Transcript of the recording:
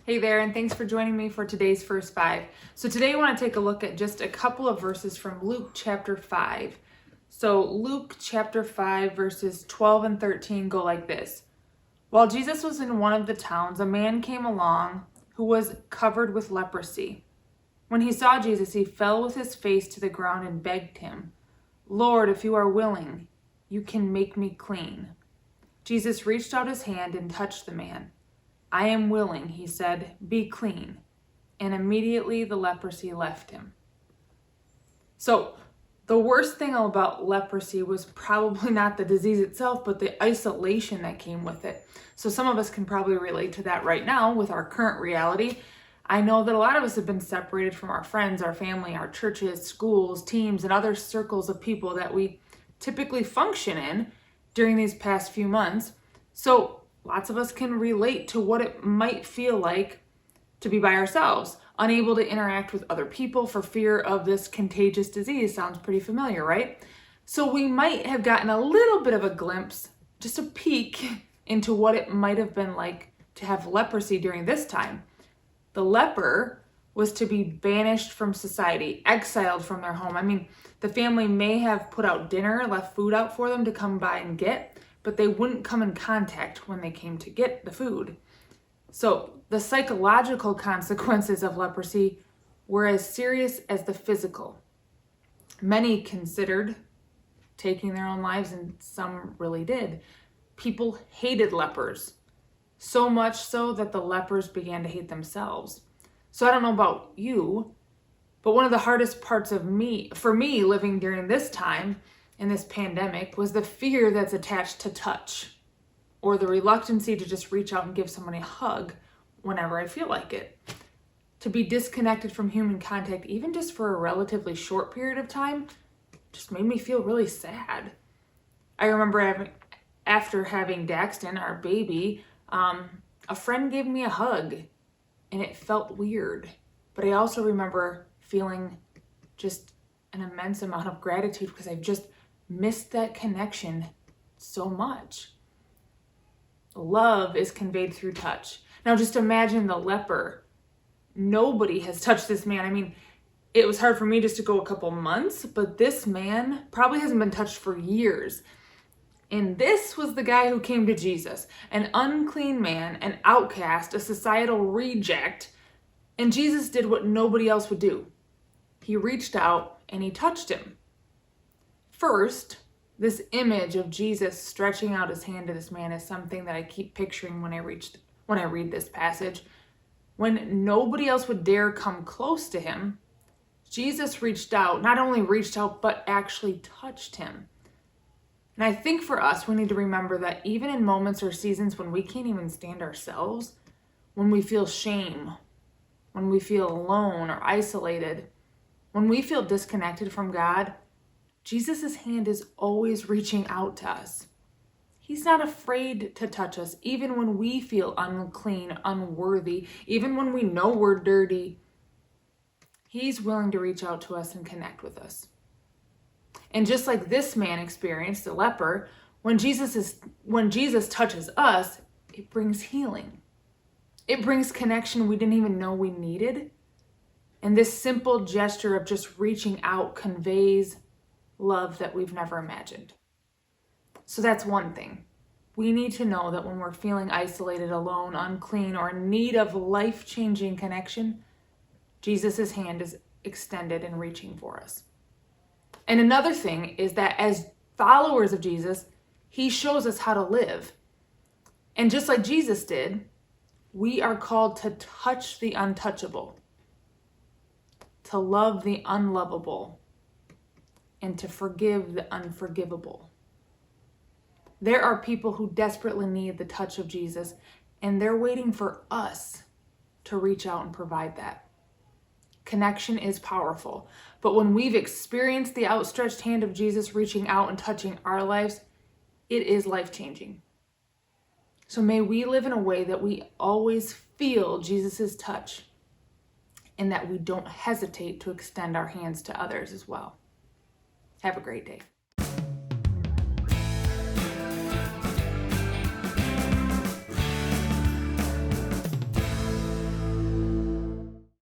Hey there, and thanks for joining me for today's First Five. So today I want to take a look at just a couple of verses from Luke chapter 5. So Luke chapter 5 verses 12 and 13 go like this. While Jesus was in one of the towns, a man came along who was covered with leprosy. When he saw Jesus, he fell with his face to the ground and begged him, "Lord, if you are willing, you can make me clean." Jesus reached out his hand and touched the man. "I am willing," he said, "be clean." And immediately the leprosy left him. So the worst thing about leprosy was probably not the disease itself, but the isolation that came with it. So some of us can probably relate to that right now with our current reality. I know that a lot of us have been separated from our friends, our family, our churches, schools, teams, and other circles of people that we typically function in during these past few months. So lots of us can relate to what it might feel like to be by ourselves, unable to interact with other people for fear of this contagious disease. Sounds pretty familiar, right? So we might have gotten a little bit of a glimpse, just a peek into what it might have been like to have leprosy during this time. The leper was to be banished from society, exiled from their home. I mean, the family may have put out dinner, left food out for them to come by and get, but they wouldn't come in contact when they came to get the food. So the psychological consequences of leprosy were as serious as the physical. Many considered taking their own lives, and some really did. People hated lepers, so much so that the lepers began to hate themselves. So I don't know about you, but one of the hardest parts for me living during this time in this pandemic was the fear that's attached to touch, or the reluctancy to just reach out and give someone a hug whenever I feel like it. To be disconnected from human contact, even just for a relatively short period of time, just made me feel really sad. I remember after having Daxton, our baby, a friend gave me a hug and it felt weird. But I also remember feeling just an immense amount of gratitude because I've just missed that connection so much. Love is conveyed through touch. Now just imagine the leper. Nobody has touched this man. I mean, it was hard for me just to go a couple months, but this man probably hasn't been touched for years. And this was the guy who came to Jesus, an unclean man, an outcast, a societal reject. And Jesus did what nobody else would do. He reached out and he touched him. First, this image of Jesus stretching out his hand to this man is something that I keep picturing when I read this passage. When nobody else would dare come close to him, Jesus reached out, not only reached out, but actually touched him. And I think for us, we need to remember that even in moments or seasons when we can't even stand ourselves, when we feel shame, when we feel alone or isolated, when we feel disconnected from God, Jesus' hand is always reaching out to us. He's not afraid to touch us, even when we feel unclean, unworthy, even when we know we're dirty. He's willing to reach out to us and connect with us. And just like this man experienced, the leper, when Jesus touches us, it brings healing. It brings connection we didn't even know we needed. And this simple gesture of just reaching out conveys love that we've never imagined. So that's one thing. We need to know that when we're feeling isolated, alone, unclean, or in need of life-changing connection, Jesus' hand is extended and reaching for us. And another thing is that as followers of Jesus, he shows us how to live. And just like Jesus did, we are called to touch the untouchable, to love the unlovable, and to forgive the unforgivable. There are people who desperately need the touch of Jesus, and they're waiting for us to reach out and provide that. Connection is powerful, but when we've experienced the outstretched hand of Jesus reaching out and touching our lives, it is life-changing. So may we live in a way that we always feel Jesus' touch and that we don't hesitate to extend our hands to others as well. Have a great day.